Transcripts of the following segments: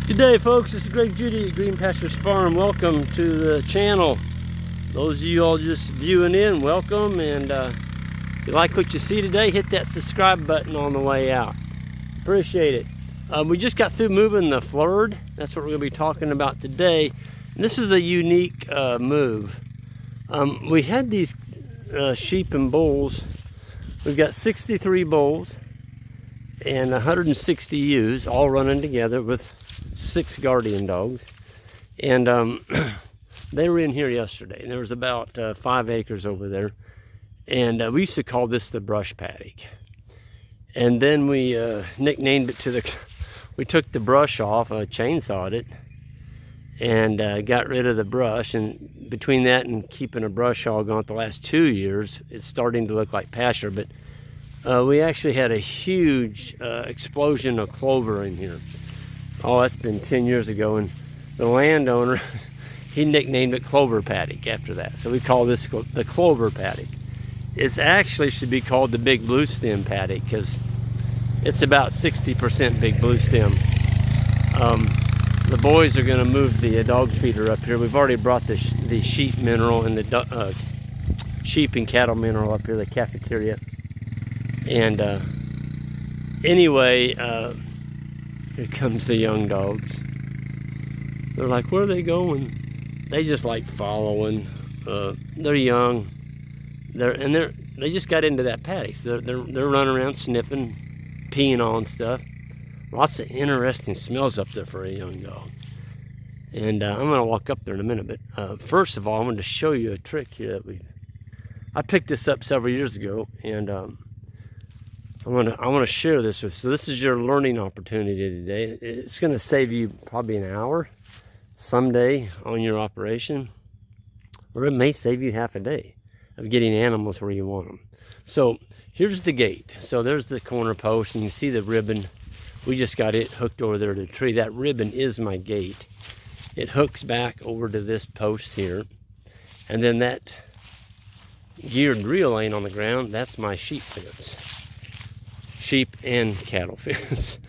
Good day, folks. This is Judy at Green Pastures Farm. Welcome to the channel. Those of you all just viewing in, welcome. And if you like what you see today, hit that subscribe button on the way out. Appreciate it. We just got through moving the flerd. That's what we're going to be talking about today. And this is a unique move. We had these sheep and bulls. We've got 63 bulls and 160 ewes all running together with 6 guardian dogs. And they were in here yesterday. And there was about 5 acres over there. And we used to call this the brush paddock. And then we nicknamed it to the, we took the brush off, chainsawed it, and got rid of the brush. And between that and keeping a brush hog on it the last 2 years, it's starting to look like pasture. But we actually had a huge explosion of clover in here. Oh, that's been 10 years ago, and the landowner, he nicknamed it Clover Paddock after that. So we call this the Clover Paddock. It actually should be called the Big Blue Stem Paddock because it's about 60% Big Blue Stem. The boys are going to move the dog feeder up here. We've already brought the sheep mineral and the sheep and cattle mineral up here, the cafeteria. And anyway, here comes the young dogs. They're like, where are they going? They just like following. They're young. They just got into that paddock. So they're running around sniffing, peeing on stuff. Lots of interesting smells up there for a young dog. And I'm gonna walk up there in a minute. But first of all, I'm going to show you a trick here that I picked this up several years ago, and I want to share this with you. So this is your learning opportunity today. It's going to save you probably an hour someday on your operation, or it may save you half a day of getting animals where you want them. So here's the gate. So there's the corner post, and you see the ribbon. We just got it hooked over there to the tree. That ribbon is my gate. It hooks back over to this post here, and then that geared reel laying on the ground, that's my sheep fence. Sheep and cattle fence.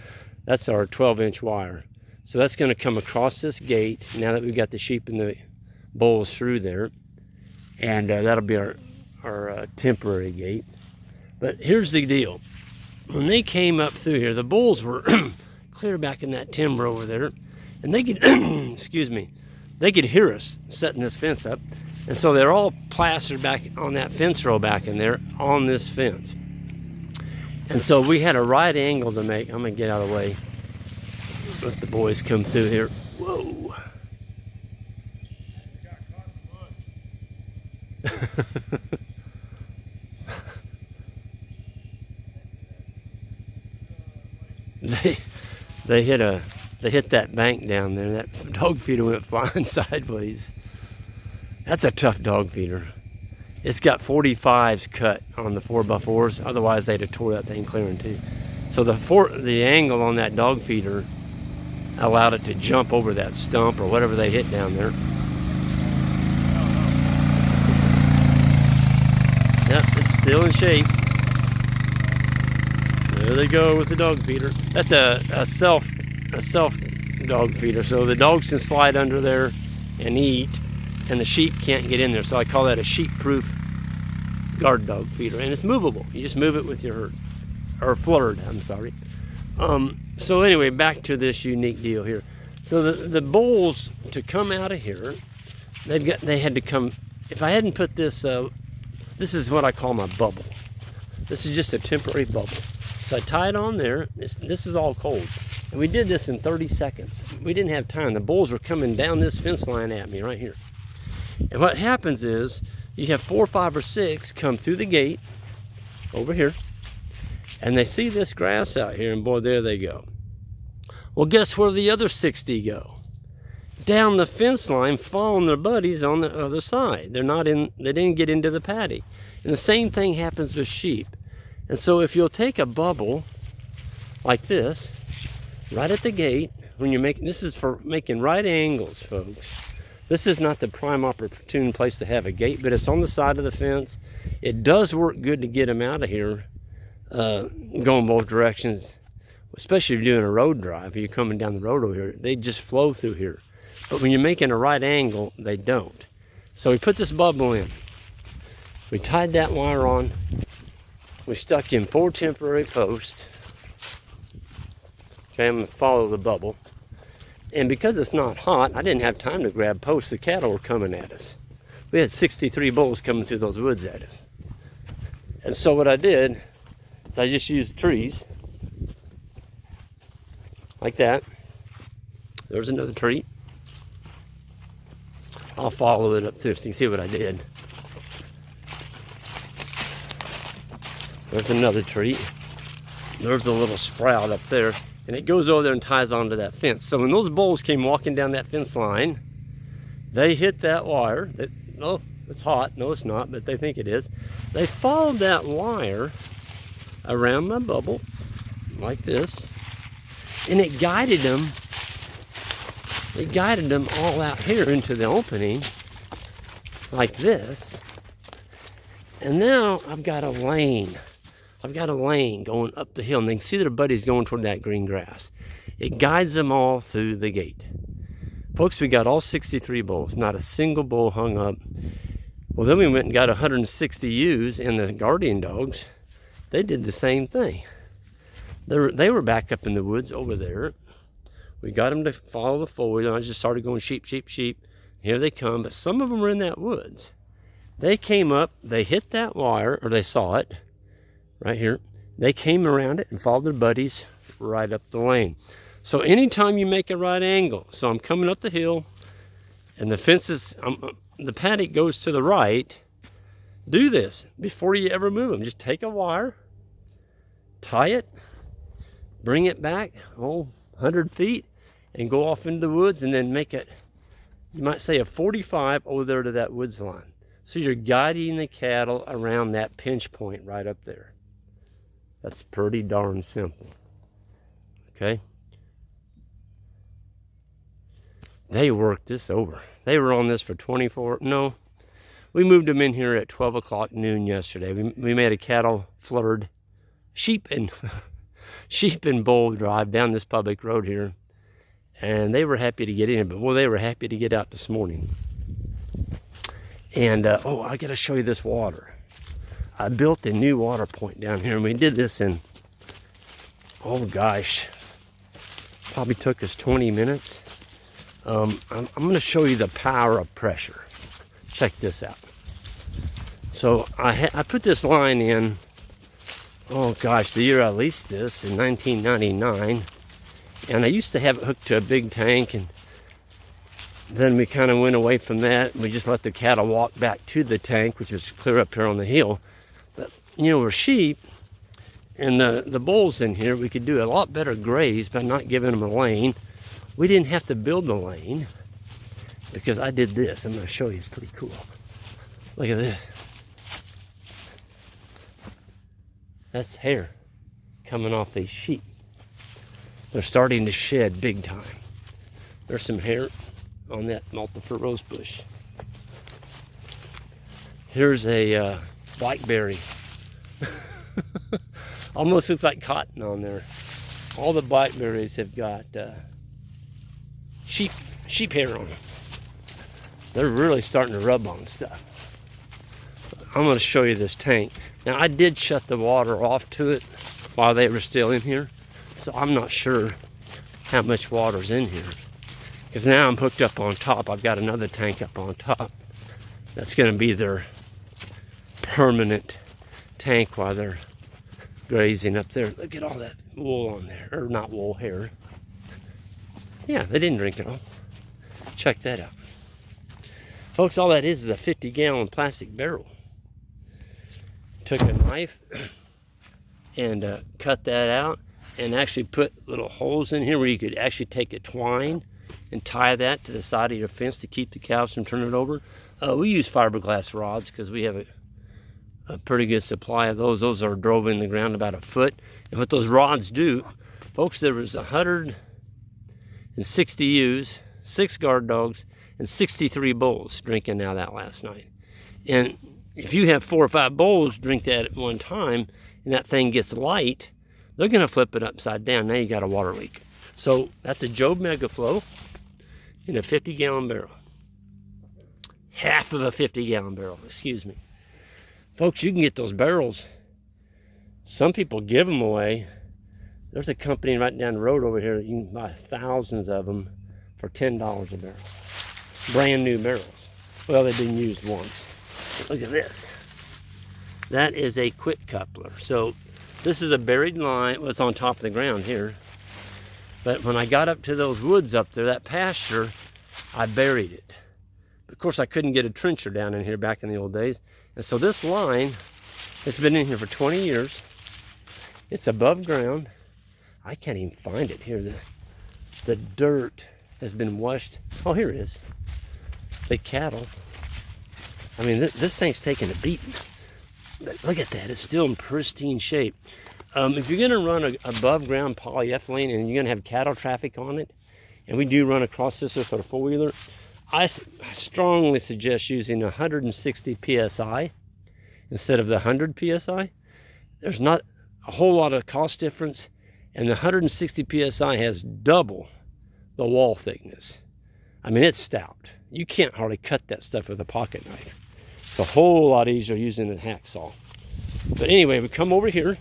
That's our 12-inch wire. So that's going to come across this gate now that we've got the sheep and the bulls through there. And that'll be our temporary gate. But here's the deal. When they came up through here, the bulls were clear back in that timber over there. And they could, excuse me, they could hear us setting this fence up. And so they're all plastered back on that fence row back in there on this fence. And so we had a right angle to make. I'm going to get out of the way. Let the boys come through here. Whoa. They hit that bank down there. That dog feeder went flying sideways. That's a tough dog feeder. It's got 45s cut on the 4x4s. Otherwise, they'd have tore that thing clear in two. So the angle on that dog feeder allowed it to jump over that stump or whatever they hit down there. Yep, it's still in shape. There they go with the dog feeder. That's a self dog feeder. So the dogs can slide under there and eat, and the sheep can't get in there. So I call that a sheep-proof guard dog feeder, and it's movable. You just move it with your herd, or flerd, I'm sorry. So anyway, back to this unique deal here. So the bulls, to come out of here, they had to come. If I hadn't put this, this is what I call my bubble. This is just a temporary bubble. So I tie it on there. This is all cold, and we did this in 30 seconds. We didn't have time. The bulls were coming down this fence line at me right here. And what happens is you have 4, 5, or 6 come through the gate over here, and they see this grass out here, and boy, there they go. Well, guess where the other 60 go? Down the fence line, following their buddies on the other side. They didn't get into the paddock. And the same thing happens with sheep. And so if you'll take a bubble like this, right at the gate, when you're making, this is for making right angles, folks. This is not the prime opportune place to have a gate, but it's on the side of the fence. It does work good to get them out of here, going both directions especially if you're doing a road drive, you're coming down the road over here, they just flow through here. But when you're making a right angle, they don't. So we put this bubble in. We tied that wire on. We stuck in 4 temporary posts. Okay, I'm gonna follow the bubble. And because it's not hot, I didn't have time to grab posts. The cattle were coming at us. We had 63 bulls coming through those woods at us. And so what I did is I just used trees. Like that. There's another tree. I'll follow it up through so you can see what I did. There's another tree. There's a little sprout up there. And it goes over there and ties onto that fence. So when those bulls came walking down that fence line, they hit that wire. No, it's hot. No, it's not, but they think it is. They followed that wire around my bubble like this. And it guided them. It guided them all out here into the opening like this. And now I've got a lane. I've got a lane going up the hill, and they can see their buddies going toward that green grass. It guides them all through the gate. Folks, we got all 63 bulls. Not a single bull hung up. Well, then we went and got 160 ewes, and the guardian dogs, they did the same thing. They were back up in the woods over there. We got them to follow the fold, and I just started going sheep, sheep, sheep. Here they come, but some of them were in that woods. They came up, they hit that wire, or they saw it. Right here, they came around it and followed their buddies right up the lane. So anytime you make a right angle, so I'm coming up the hill and the fences, the paddock goes to the right, do this before you ever move them. Just take a wire, tie it, bring it back, 100 feet, and go off into the woods, and then make it, you might say, a 45 over there to that woods line. So you're guiding the cattle around that pinch point right up there. That's pretty darn simple. Okay? They worked this over. They were on this for 24, no. We moved them in here at 12 o'clock noon yesterday. We made a cattle flerd, sheep and bull drive down this public road here. And they were happy to get in, but well, they were happy to get out this morning. And, oh, I got to show you this water. I built a new water point down here, and we did this in, oh gosh, probably took us 20 minutes. I'm going to show you the power of pressure. Check this out. So I put this line in, oh gosh, the year I leased this in 1999, and I used to have it hooked to a big tank, and then we kind of went away from that. We just let the cattle walk back to the tank, which is clear up here on the hill. But, you know, we're sheep, and the bulls in here, we could do a lot better graze by not giving them a lane. We didn't have to build the lane because I did this. I'm going to show you. It's pretty cool. Look at this. That's hair coming off these sheep. They're starting to shed big time. There's some hair on that multifleur rose bush. Here's a blackberry. Almost looks like cotton on there. All the blackberries have got sheep hair on them. They're really starting to rub on stuff. I'm going to show you this tank. Now, I did shut the water off to it while they were still in here, so I'm not sure how much water's in here. Because now I'm hooked up on top. I've got another tank up on top. That's going to be their permanent tank while they're grazing up there. Look at all that wool on there. Or not wool, hair. Yeah, they didn't drink it all. Check that out. Folks, all that is a 50-gallon plastic barrel. Took a knife and cut that out and actually put little holes in here where you could actually take a twine and tie that to the side of your fence to keep the cows from turning it over. We use fiberglass rods because we have a pretty good supply of those. Those are drove in the ground about a foot. And what those rods do, folks, there was 160 ewes, 6 guard dogs, and 63 bulls drinking out of that last night. And if you have 4 or 5 bulls drink that at one time, and that thing gets light, they're going to flip it upside down. Now you got a water leak. So that's a Job Megaflow in a 50-gallon barrel. Half of a 50-gallon barrel, excuse me. Folks, you can get those barrels. Some people give them away. There's a company right down the road over here that you can buy thousands of them for $10 a barrel. Brand new barrels. Well, they've been used once. Look at this. That is a quick coupler. So this is a buried line. Well, it's on top of the ground here. But when I got up to those woods up there, that pasture, I buried it. Of course, I couldn't get a trencher down in here back in the old days. And so this line has been in here for 20 years. It's above ground. I can't even find it here. The dirt has been washed. Oh, here it is. The cattle. I mean, this thing's taking a beating. Look at that. It's still in pristine shape. If you're going to run a above ground polyethylene and you're going to have cattle traffic on it, and we do run across this with our four-wheeler, I strongly suggest using 160 psi instead of the 100 psi. There's not a whole lot of cost difference, and the 160 psi has double the wall thickness. I mean, it's stout. You can't hardly cut that stuff with a pocket knife. It's a whole lot easier using a hacksaw. But anyway, we come over here,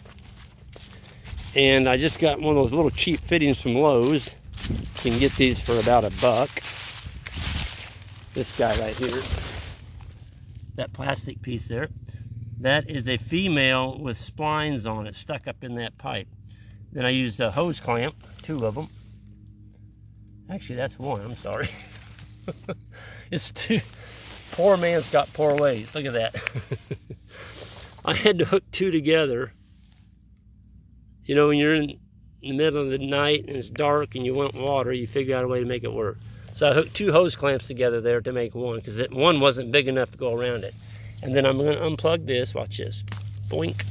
and I just got one of those little cheap fittings from Lowe's. You can get these for about $1. This guy right here, that plastic piece there, that is a female with splines on it stuck up in that pipe. Then I used a hose clamp, 2 of them. Actually, that's 1, I'm sorry. It's 2. Poor man's got poor ways. Look at that. I had to hook 2 together. You know, when you're in the middle of the night and it's dark and you want water, you figure out a way to make it work. So I hooked 2 hose clamps together there to make 1, because one wasn't big enough to go around it. And then I'm going to unplug this. Watch this. Boink.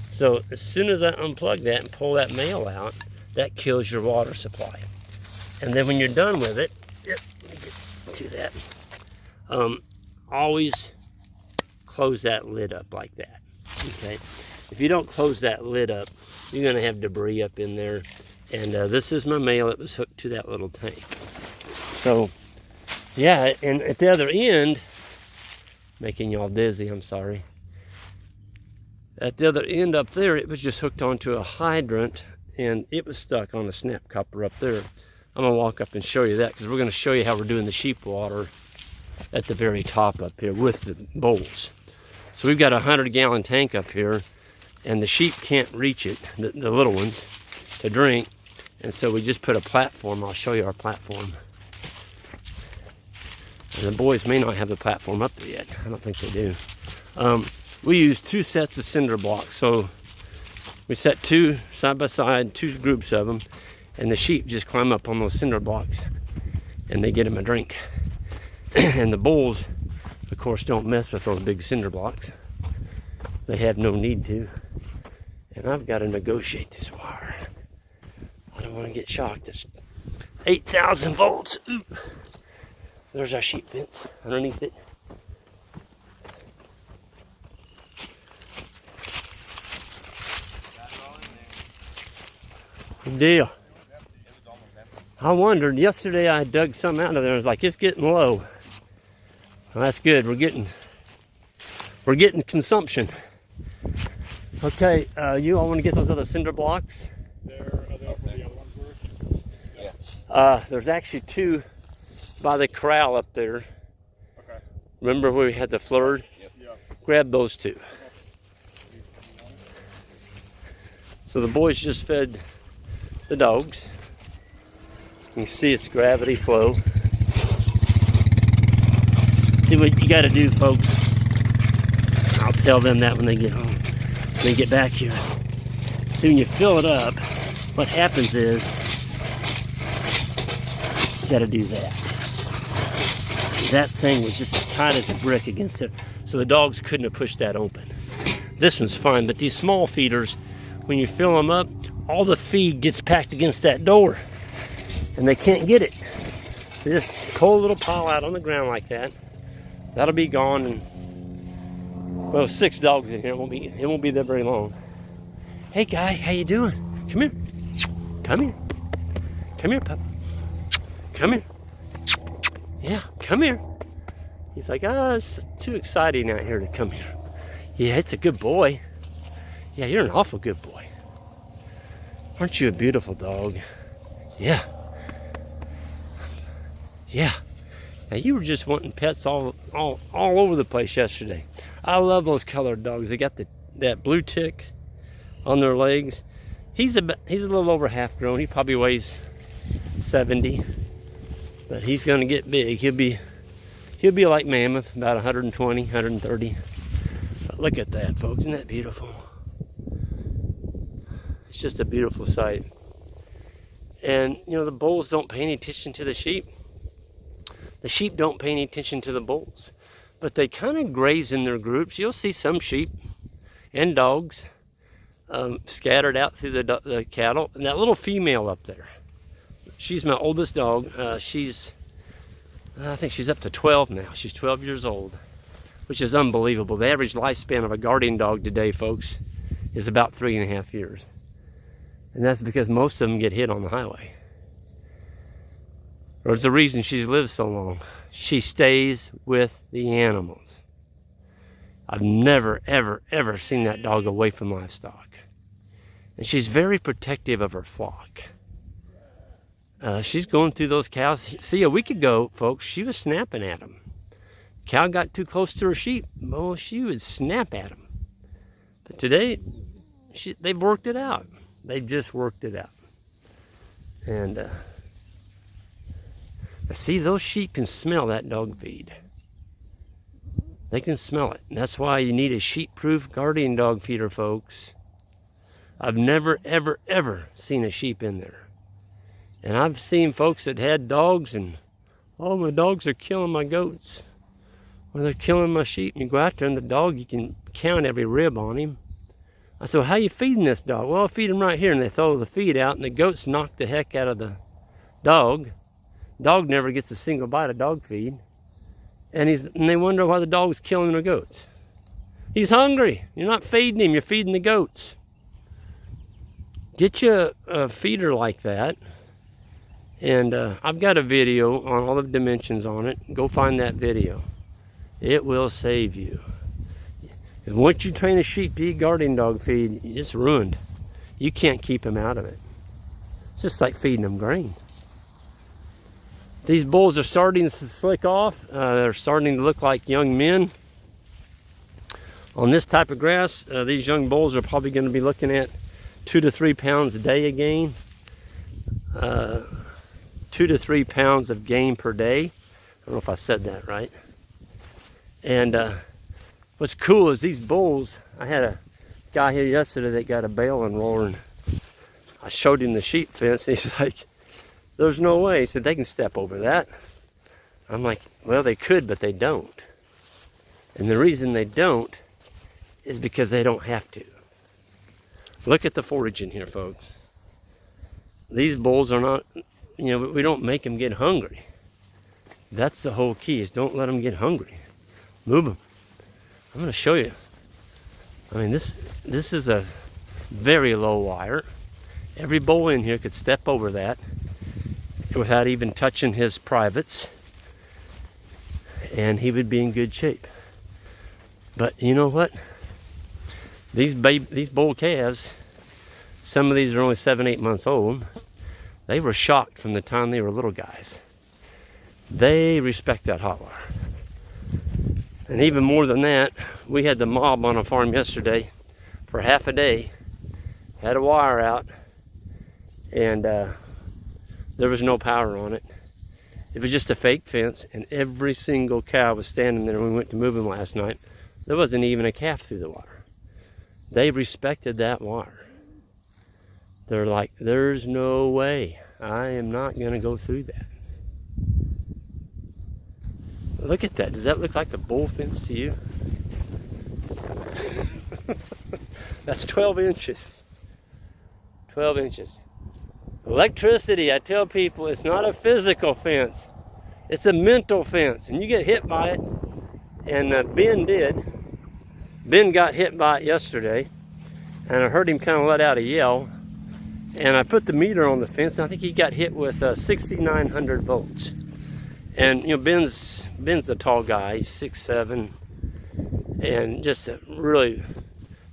So as soon as I unplug that and pull that male out, that kills your water supply. And then when you're done with it, let me get to that. Always close that lid up like that. Okay. If you don't close that lid up, you're going to have debris up in there. And this is my male. It was hooked to that little tank. So, yeah, and at the other end, making y'all dizzy, I'm sorry. At the other end up there, it was just hooked onto a hydrant, and it was stuck on a snap coupler up there. I'm going to walk up and show you that, because we're going to show you how we're doing the sheep water at the very top up here with the bowls. So we've got a 100-gallon tank up here, and the sheep can't reach it, the little ones, to drink. And so we just put a platform. I'll show you our platform. And the boys may not have the platform up there yet. I don't think they do. We use 2 sets of cinder blocks. So we set 2 side by side, 2 groups of them, and the sheep just climb up on those cinder blocks and they get them a drink. And the bulls, of course, don't mess with those big cinder blocks. They have no need to. And I've got to negotiate this wire. I don't want to get shocked. It's 8,000 volts. Ooh. There's our sheep fence underneath it. Good deal. I wondered, yesterday I dug some out of there. I was like, it's getting low. Well, that's good. We're getting consumption. Okay, you all want to get those other cinder blocks? There's actually 2 by the corral up there. Okay. Remember where we had the flerd? Yep. Yeah. Grab those 2. So the boys just fed the dogs. You can see it's gravity flow. See what you got to do, folks. I'll tell them that when they get home. When they get back here. See, when you fill it up, what happens is you got to do that. That thing was just as tight as a brick against it, so the dogs couldn't have pushed that open. This one's fine, but these small feeders, when you fill them up, all the feed gets packed against that door, and they can't get it. They just pull a little pile out on the ground like that. That'll be gone, and well, 6 dogs in here. It won't be there very long. Hey guy, how you doing? Come here. Come here. Come here, pup. Come here. Yeah, come here. He's like, it's too exciting out here to come here. Yeah, it's a good boy. Yeah, you're an awful good boy. Aren't you a beautiful dog? Yeah. Yeah. Now you were just wanting pets all over the place yesterday. I love those colored dogs. They got that blue tick on their legs. He's a little over half grown. He probably weighs 70, but he's gonna get big. He'll be like Mammoth, about 120, 130. But look at that, folks. Isn't that beautiful? It's just a beautiful sight. And you know, the bulls don't pay any attention to the sheep. The sheep don't pay any attention to the bulls, but they kind of graze in their groups. You'll see some sheep and dogs scattered out through the cattle. And that little female up there, she's my oldest dog. I think she's up to 12 now. She's 12 years old, which is unbelievable. The average lifespan of a guardian dog today, folks, is about 3.5 years. And that's because most of them get hit on the highway. Or it's the reason she's lived so long. She stays with the animals. I've never, ever, ever seen that dog away from livestock. And she's very protective of her flock. She's going through those cows. See, a week ago, folks, she was snapping at them. Cow got too close to her sheep. Oh, she would snap at them. But today, they've worked it out. They've just worked it out. And see, those sheep can smell that dog feed. They can smell it. And that's why you need a sheep-proof guardian dog feeder, folks. I've never, ever, ever seen a sheep in there. And I've seen folks that had dogs and, oh, my dogs are killing my goats. Or they're killing my sheep. And you go out there and the dog, you can count every rib on him. I said, well, how you feeding this dog? Well, I feed him right here. And they throw the feed out and the goats knock the heck out of the dog. Dog never gets a single bite of dog feed. And they wonder why the dog's killing the goats. He's hungry. You're not feeding him, you're feeding the goats. Get you a feeder like that. And I've got a video on all the dimensions on it. Go find that video. It will save you. Because once you train a sheep to eat guardian dog feed, it's ruined. You can't keep them out of it. It's just like feeding them grain. These bulls are starting to slick off. They're starting to look like young men. On this type of grass, these young bulls are probably going to be looking at 2 to 3 pounds a day of gain. 2 to 3 pounds of gain per day. I don't know if I said that right. And what's cool is these bulls, I had a guy here yesterday that got a baling roller, and I showed him the sheep fence, and he's like, there's no way. He said, they can step over that. I'm like, well, they could, but they don't. And the reason they don't is because they don't have to. Look at the foraging here, folks. These bulls are not, you know, we don't make them get hungry. That's the whole key, is don't let them get hungry. Move them. I'm going to show you. I mean, this is a very low wire. Every bull in here could step over that without even touching his privates, and he would be in good shape. But you know what? These bull calves, some of these are only 7-8 months old. They were shocked from the time they were little guys. They respect that hot wire. And even more than that, we had the mob on a farm yesterday for half a day, had a wire out, and there was no power on it. It was just a fake fence, and every single cow was standing there when we went to move them last night. There wasn't even a calf through the wire. They respected that wire. They're like, there's no way. I am not going to go through that. Look at that. Does that look like a bull fence to you? That's 12 inches. 12 inches. Electricity, I tell people, it's not a physical fence. It's a mental fence. And you get hit by it, and Ben did. Ben got hit by it yesterday. and I heard him kind of let out a yell, and I put the meter on the fence, and I think he got hit with 6,900 volts. And you know, Ben's the tall guy, he's 6'7", and just a really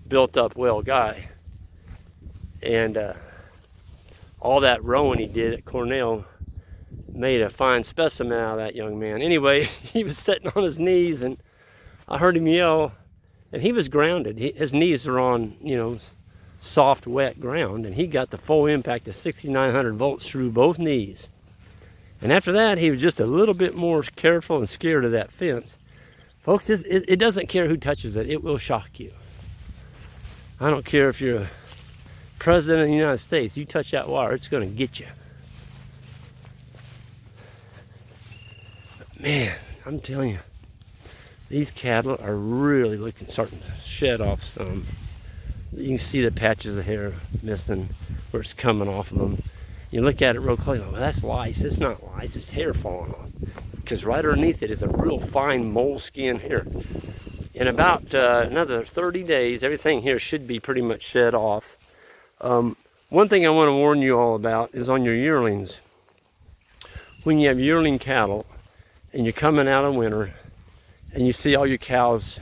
built up well guy. And all that rowing he did at Cornell made a fine specimen out of that young man. Anyway, he was sitting on his knees, and I heard him yell, and he was grounded. His knees are on, you know, soft, wet ground, and he got the full impact of 6,900 volts through both knees. And after that, he was just a little bit more careful and scared of that fence. Folks, it doesn't care who touches it. It will shock you. I don't care if you're a president of the United States. You touch that wire, it's going to get you. But man, I'm telling you, these cattle are really starting to shed off some. You can see the patches of hair missing where it's coming off of them. You look at it real close, well, that's lice. It's not lice, it's hair falling off. Because right underneath it is a real fine moleskin hair. In about another 30 days, everything here should be pretty much shed off. One thing I want to warn you all about is on your yearlings. When you have yearling cattle and you're coming out of winter and you see all your cows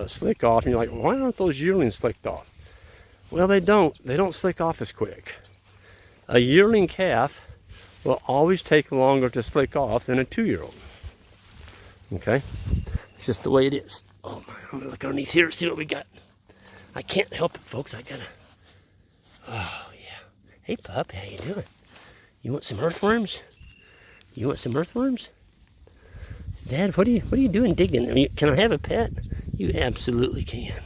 slick off, and you're like, why aren't those yearlings slicked off? Well, they don't slick off as quick. A yearling calf will always take longer to slick off than a 2-year-old. Okay? It's just the way it is. Oh my, I'm gonna look underneath here and see what we got. I can't help it, folks. I gotta. Oh yeah. Hey pup, how you doing? You want some earthworms? You want some earthworms? Dad, what are you doing digging? I mean, can I have a pet? You absolutely can.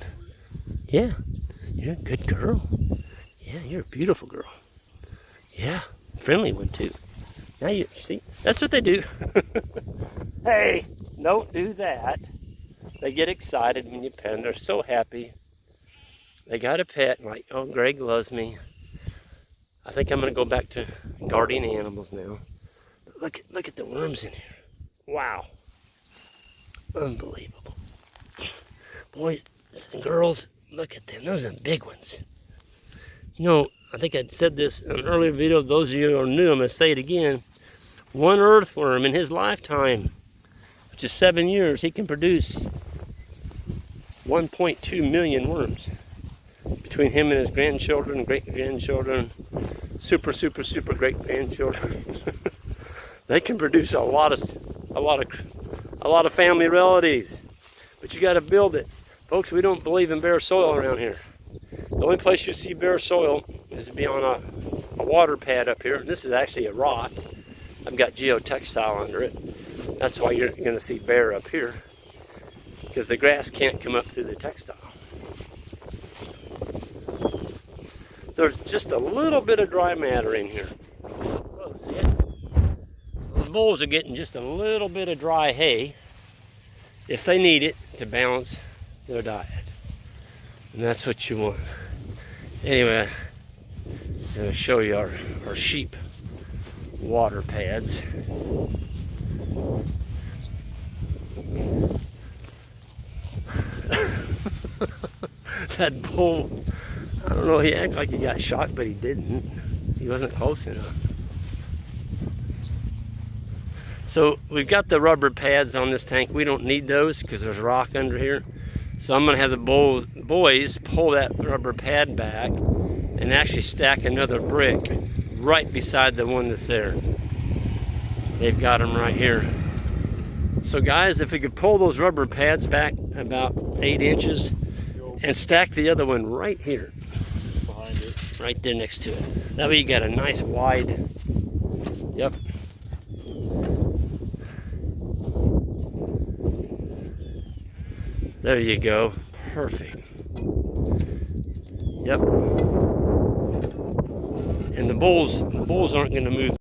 Yeah. You're a good girl. Yeah, you're a beautiful girl. Yeah, friendly one too. Now you see, that's what they do. Hey, don't do that. They get excited when you pet them. They're so happy. They got a pet, like, oh, Greg loves me. I think I'm gonna go back to guardian animals now. But look at the worms in here. Wow. Unbelievable. Boys and girls, look at them. Those are big ones. You know, I think I said this in an earlier video. Those of you who are new, I'm going to say it again. One earthworm in his lifetime, which is 7 years, he can produce 1.2 million worms. Between him and his grandchildren, great-grandchildren, super great-grandchildren. They can produce a lot of family relatives. But you got to build it. Folks, we don't believe in bare soil around here. The only place you see bare soil is to be on a water pad up here. This is actually a rock. I've got geotextile under it. That's why you're going to see bare up here, because the grass can't come up through the textile. There's just a little bit of dry matter in here. Oh, see it? So the bulls are getting just a little bit of dry hay if they need it to balance their diet. And that's what you want. Anyway, I'm going to show you our sheep water pads. That bull, I don't know, he acted like he got shot, but he didn't. He wasn't close enough. So we've got the rubber pads on this tank. We don't need those because there's rock under here. So I'm going to have the boys pull that rubber pad back and actually stack another brick right beside the one that's there. They've got them right here. So guys, if we could pull those rubber pads back about 8 inches and stack the other one right here. Behind it. Right there next to it. That way you got a nice wide, yep. There you go. Perfect. Yep. And the bulls aren't going to move.